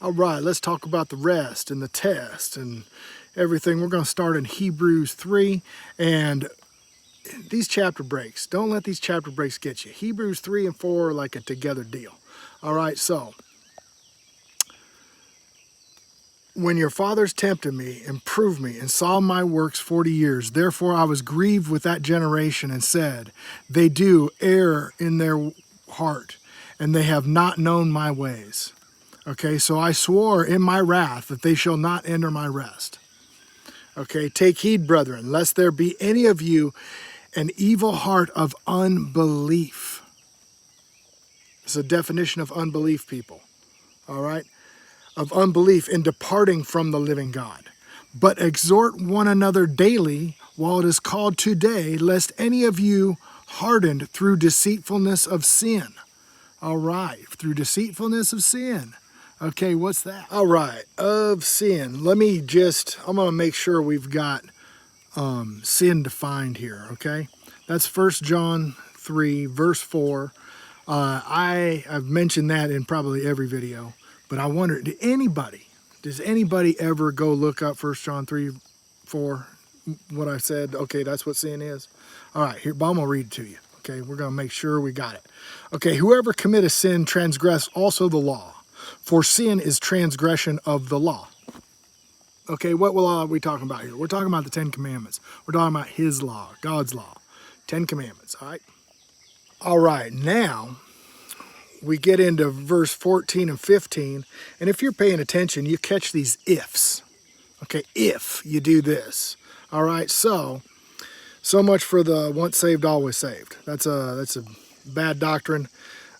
All right, let's talk about the rest and the test and everything. We're going to start in Hebrews 3, and these chapter breaks, don't let these chapter breaks get you. Hebrews 3 and 4 are like a together deal. All right, so when your fathers tempted me and proved me and saw my works 40 years, therefore I was grieved with that generation and said, they do err in their heart, and they have not known my ways. Okay, so I swore in my wrath that they shall not enter my rest. Okay, take heed, brethren, lest there be any of you an evil heart of unbelief. It's a definition of unbelief, people. All right, of unbelief in departing from the living God. But exhort one another daily while it is called today, lest any of you hardened through deceitfulness of sin. All right, through deceitfulness of sin. Okay, what's that? All right, of sin. I'm going to make sure we've got sin defined here, okay? That's 1 John 3, verse 4. I've mentioned that in probably every video, but I wonder, does anybody ever go look up 1 John 3, 4, what I said? Okay, that's what sin is. All right, here, but I'm going to read it to you. Okay, we're going to make sure we got it. Okay, whoever committeth sin transgress also the law. For sin is transgression of the law. Okay, what law are we talking about here? We're talking about the 10 Commandments. We're talking about His law, God's law. 10 Commandments, all right? All right, now we get into verse 14 and 15. And if you're paying attention, you catch these ifs. Okay, if you do this. All right, so much for the once saved, always saved. That's a bad doctrine,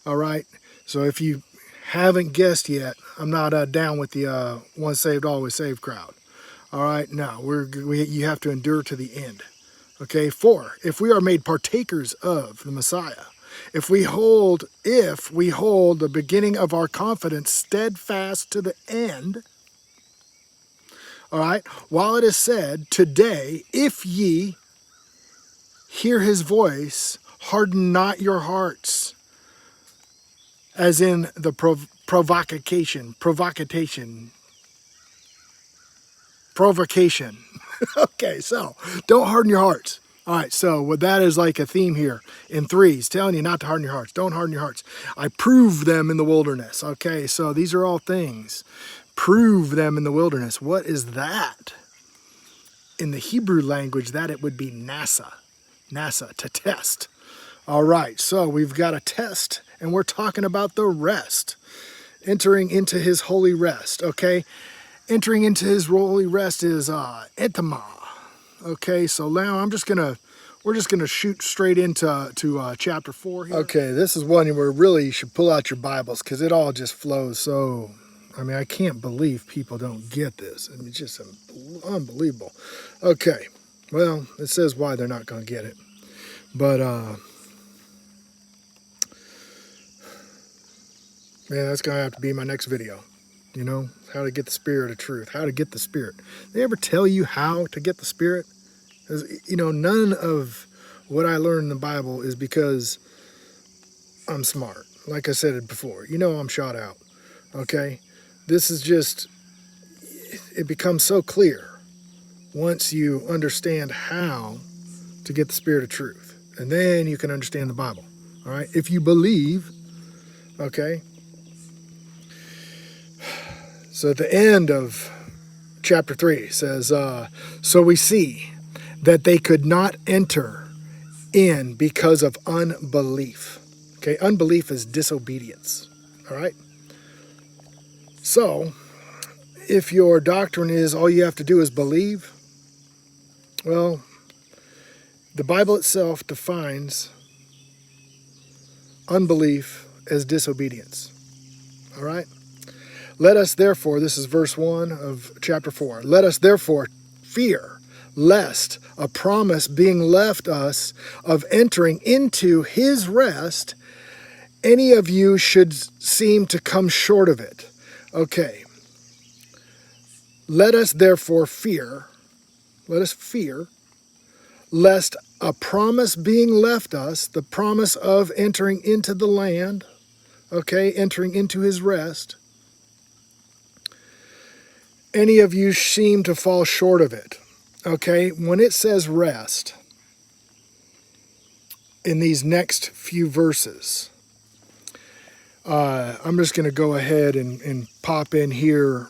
all right? So if you haven't guessed yet, I'm not down with the once saved, always saved crowd. All right, no, you have to endure to the end. Okay, for if we are made partakers of the Messiah, if we hold the beginning of our confidence steadfast to the end, all right, while it is said, today, if ye hear His voice, harden not your hearts, as in the provocation. Okay, so don't harden your hearts. All right, so what that is like a theme here in 3, he's telling you not to harden your hearts. Don't harden your hearts. I prove them in the wilderness. Okay, so these are all things. Prove them in the wilderness. What is that? In the Hebrew language, that it would be NASA, to test. All right, so we've got a test, and we're talking about the rest. Entering into His holy rest, okay? Entering into His holy rest is etama. Okay, so now we're just gonna shoot straight into chapter 4 here. Okay, this is one where really you should pull out your Bibles because it all just flows so. I mean, I can't believe people don't get this. I mean, it's just unbelievable. Okay, well, it says why they're not gonna get it, but man, that's gonna have to be my next video. You know, how to get the Spirit of truth, how to get the Spirit. They ever tell you how to get the Spirit? You know, none of what I learned in the Bible is because I'm smart. Like I said it before, you know I'm shot out, okay? This is just, it becomes so clear once you understand how to get the Spirit of truth. And then you can understand the Bible, all right? If you believe, okay? So at the end of chapter 3 it says, so we see that they could not enter in because of unbelief. Okay, unbelief is disobedience. All right? So, if your doctrine is all you have to do is believe, well, the Bible itself defines unbelief as disobedience. All right? Let us therefore, this is verse 1 of chapter 4, let us therefore fear, lest a promise being left us of entering into His rest, any of you should seem to come short of it. Okay. Let us therefore fear, lest a promise being left us, the promise of entering into the land, okay, entering into His rest, any of you seem to fall short of it. Okay, when it says rest in these next few verses, I'm just going to go ahead and pop in here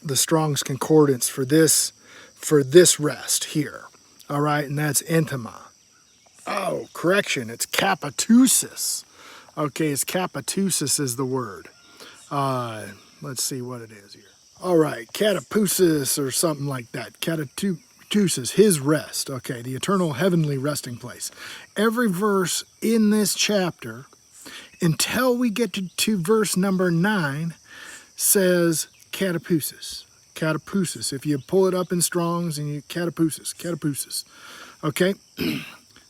the Strong's Concordance for this rest here. All right, and that's enthema. Oh, correction, it's capitusis. Okay, it's capitusis is the word. Let's see what it is here. All right, catapusis or something like that. Catatusis, his rest. Okay, the eternal heavenly resting place. Every verse in this chapter, until we get to verse number 9, says catapusis. Catapusis. If you pull it up in Strong's and you catapusis. Okay,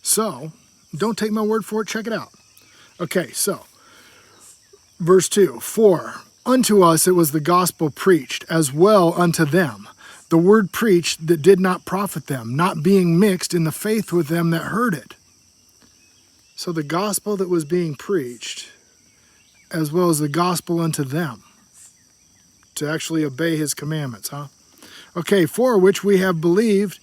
so don't take my word for it. Check it out. Okay, so verse 2, for unto us it was the gospel preached, as well unto them. The word preached that did not profit them, not being mixed in the faith with them that heard it. So the gospel that was being preached, as well as the gospel unto them, to actually obey his commandments, huh? Okay, for which we have believed,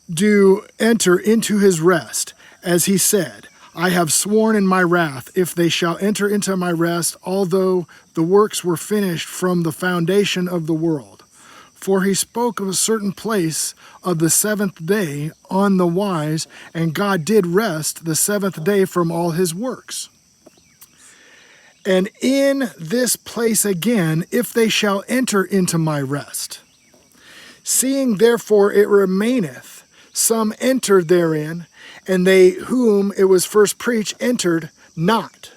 do enter into his rest, as he said, I have sworn in my wrath, if they shall enter into my rest, although the works were finished from the foundation of the world. For he spoke of a certain place of the seventh day on the wise, and God did rest the seventh day from all his works. And in this place again, if they shall enter into my rest. Seeing therefore it remaineth, some entered therein, and they whom it was first preached entered not.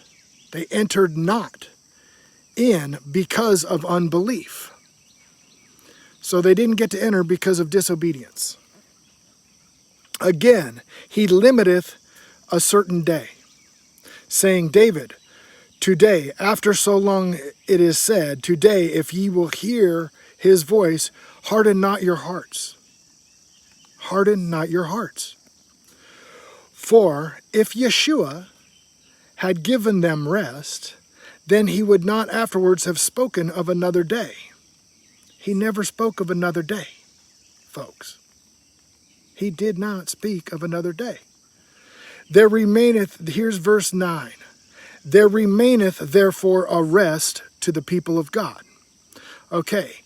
They entered not in because of unbelief. So they didn't get to enter because of disobedience. Again, he limiteth a certain day, saying, David, today, after so long it is said, today, if ye will hear his voice, harden not your hearts. Harden not your hearts. For if Yeshua had given them rest, then he would not afterwards have spoken of another day. He never spoke of another day, folks. He did not speak of another day. There remaineth, here's verse 9, there remaineth therefore a rest to the people of God. Okay,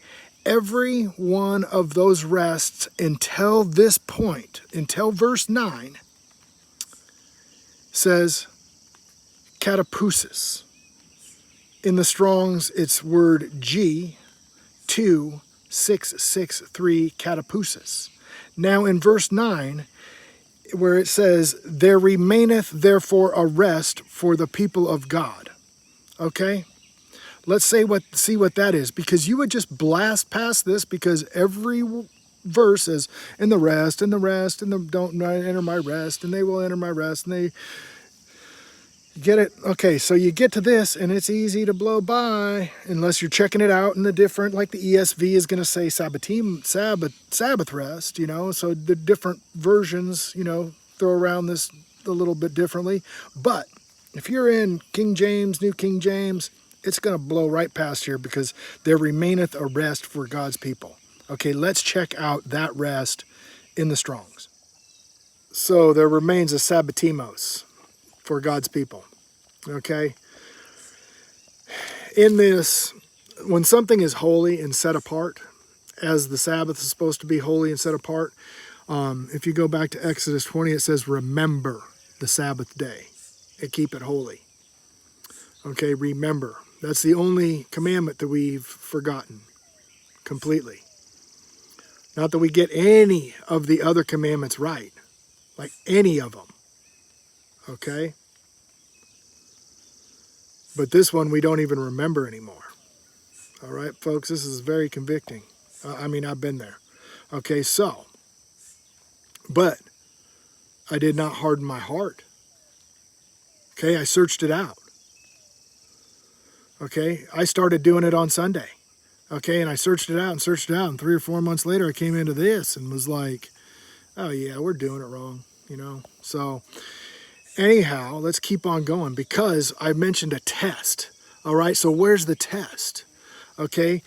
every one of those rests until this point, until verse 9, says catapusis. In the Strong's, it's word G2663, catapusis. Now in verse 9, where it says, there remaineth therefore a rest for the people of God. Okay? Let's see what that is, because you would just blast past this because every verse is in the rest, and don't enter my rest, and they will enter my rest, and they get it. Okay, so you get to this, and it's easy to blow by unless you're checking it out in the different, like the ESV is going to say Sabbath rest, you know, so the different versions, you know, throw around this a little bit differently. But if you're in King James, New King James, it's going to blow right past here because there remaineth a rest for God's people. Okay, let's check out that rest in the Strong's. So there remains a sabbatimos for God's people. Okay? In this, when something is holy and set apart, as the Sabbath is supposed to be holy and set apart, if you go back to Exodus 20, it says, remember the Sabbath day and keep it holy. Okay, remember. That's the only commandment that we've forgotten completely. Not that we get any of the other commandments right, like any of them. Okay? But this one we don't even remember anymore. All right, folks, this is very convicting. I've been there. Okay, so, but I did not harden my heart. Okay, I searched it out. Okay, I started doing it on Sunday. Okay, and I searched it out, and 3 or 4 months later I came into this and was like, oh yeah, we're doing it wrong, you know? So anyhow, let's keep on going because I mentioned a test. All right, so where's the test? Okay,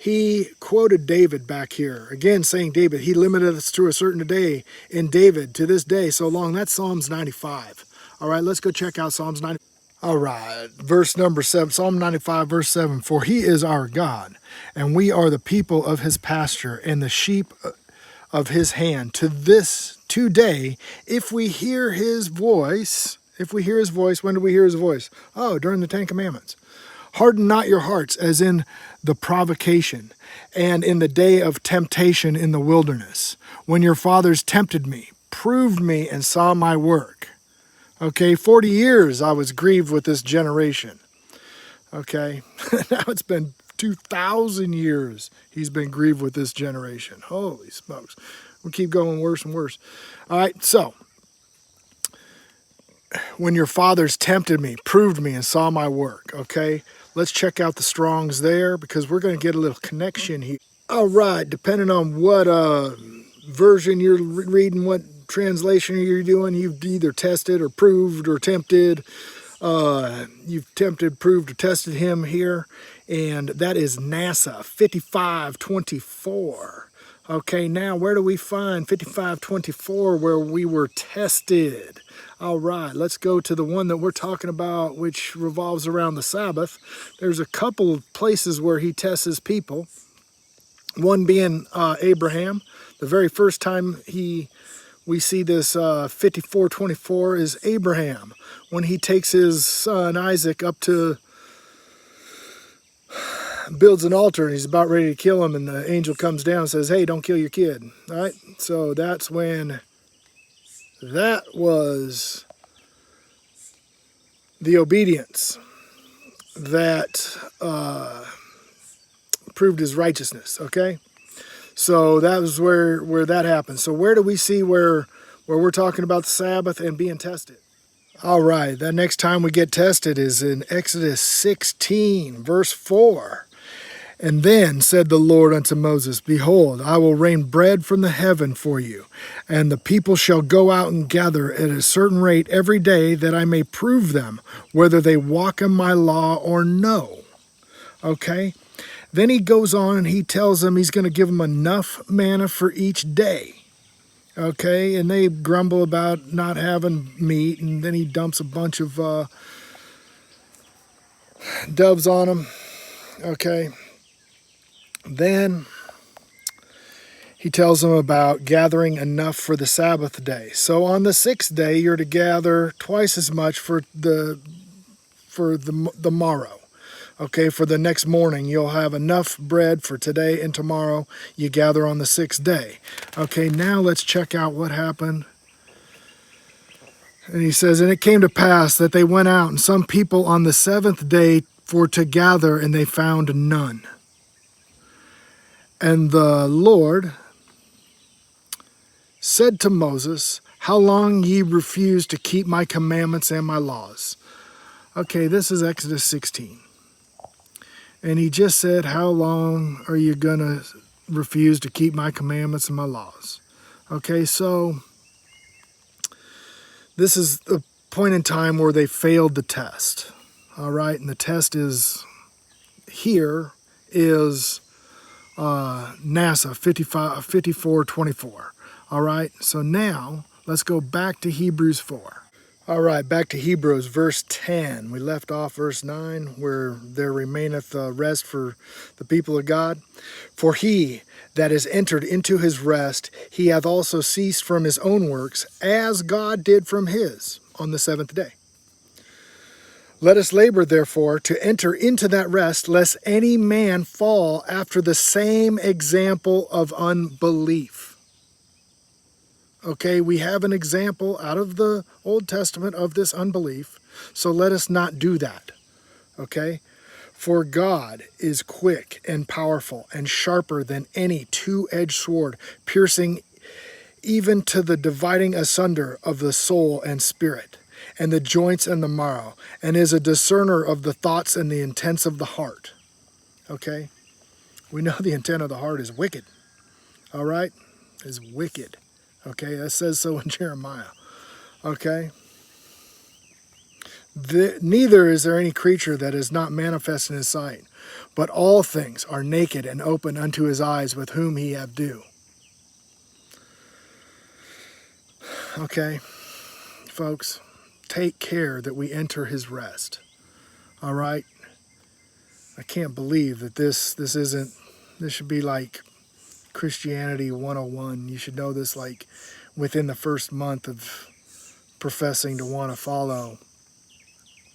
He quoted David back here. Again, saying David, he limited us to a certain day in David to this day so long. That's Psalms 95. All right, let's go check out Psalms 95. All right, verse number 7, Psalm 95, verse 7. For he is our God, and we are the people of his pasture and the sheep of his hand. To this today, if we hear his voice, when do we hear his voice? Oh, during the Ten Commandments. Harden not your hearts, as in the provocation, and in the day of temptation in the wilderness, when your fathers tempted me, proved me, and saw my work. Okay, 40 years I was grieved with this generation. Okay, now it's been 2,000 years he's been grieved with this generation. Holy smokes. We keep going worse and worse. All right, so when your fathers tempted me, proved me, and saw my work. Okay, let's check out the Strongs there because we're going to get a little connection here. All right, depending on what version you're reading, what translation you're doing, you've either tested or proved or tempted. You've tempted, proved, or tested him here, and that is Massah 5524. Okay, now where do we find 5524 where we were tested? All right, let's go to the one that we're talking about, which revolves around the Sabbath. There's a couple of places where he tests his people. One being Abraham. The very first time we see this 5424 is Abraham, when he takes his son Isaac up to, builds an altar, and he's about ready to kill him, and the angel comes down and says, hey, don't kill your kid. All right, so that's when that was the obedience that proved his righteousness. Okay, so that was where that happened. So where do we see where we're talking about the Sabbath and being tested? All right, that next time we get tested is in Exodus 16, verse 4. And then said the Lord unto Moses, behold, I will rain bread from the heaven for you, and the people shall go out and gather at a certain rate every day, that I may prove them, whether they walk in my law or no. Okay? Then he goes on and he tells them he's going to give them enough manna for each day. Okay, and they grumble about not having meat, and then he dumps a bunch of doves on them. Okay, then he tells them about gathering enough for the Sabbath day. So on the sixth day, you're to gather twice as much for the morrow. Okay, for the next morning, you'll have enough bread for today and tomorrow. You gather on the sixth day. Okay, now let's check out what happened. And he says, and it came to pass that they went out, and some people on the seventh day for to gather, and they found none. And the Lord said to Moses, how long ye refuse to keep my commandments and my laws? Okay, this is Exodus 16. And he just said, how long are you going to refuse to keep my commandments and my laws? Okay, so this is the point in time where they failed the test. All right, and the test is here is Massah 5424. All right, so now let's go back to Hebrews 4. All right, back to Hebrews, verse 10. We left off verse 9, where there remaineth rest for the people of God. For he that is entered into his rest, he hath also ceased from his own works, as God did from his, on the seventh day. Let us labor, therefore, to enter into that rest, lest any man fall after the same example of unbelief. Okay, we have an example out of the Old Testament of this unbelief, so let us not do that. Okay? For God is quick and powerful and sharper than any two-edged sword, piercing even to the dividing asunder of the soul and spirit, and the joints and the marrow, and is a discerner of the thoughts and the intents of the heart. Okay? We know the intent of the heart is wicked. All right? Is wicked. Okay, that says so in Jeremiah. Okay. Neither is there any creature that is not manifest in his sight, but all things are naked and open unto his eyes, with whom he have due. Okay, folks, take care that we enter his rest. All right? I can't believe that this should be like Christianity 101. You should know this like within the first month of professing to want to follow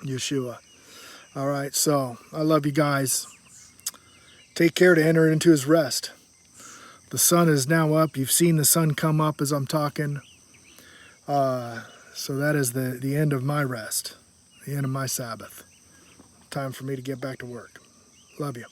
Yeshua. All right, so I love you guys. Take care to enter into his rest. The sun is now up. You've seen the sun come up as I'm talking. So that is the end of my rest, the end of my Sabbath. Time for me to get back to work. Love you.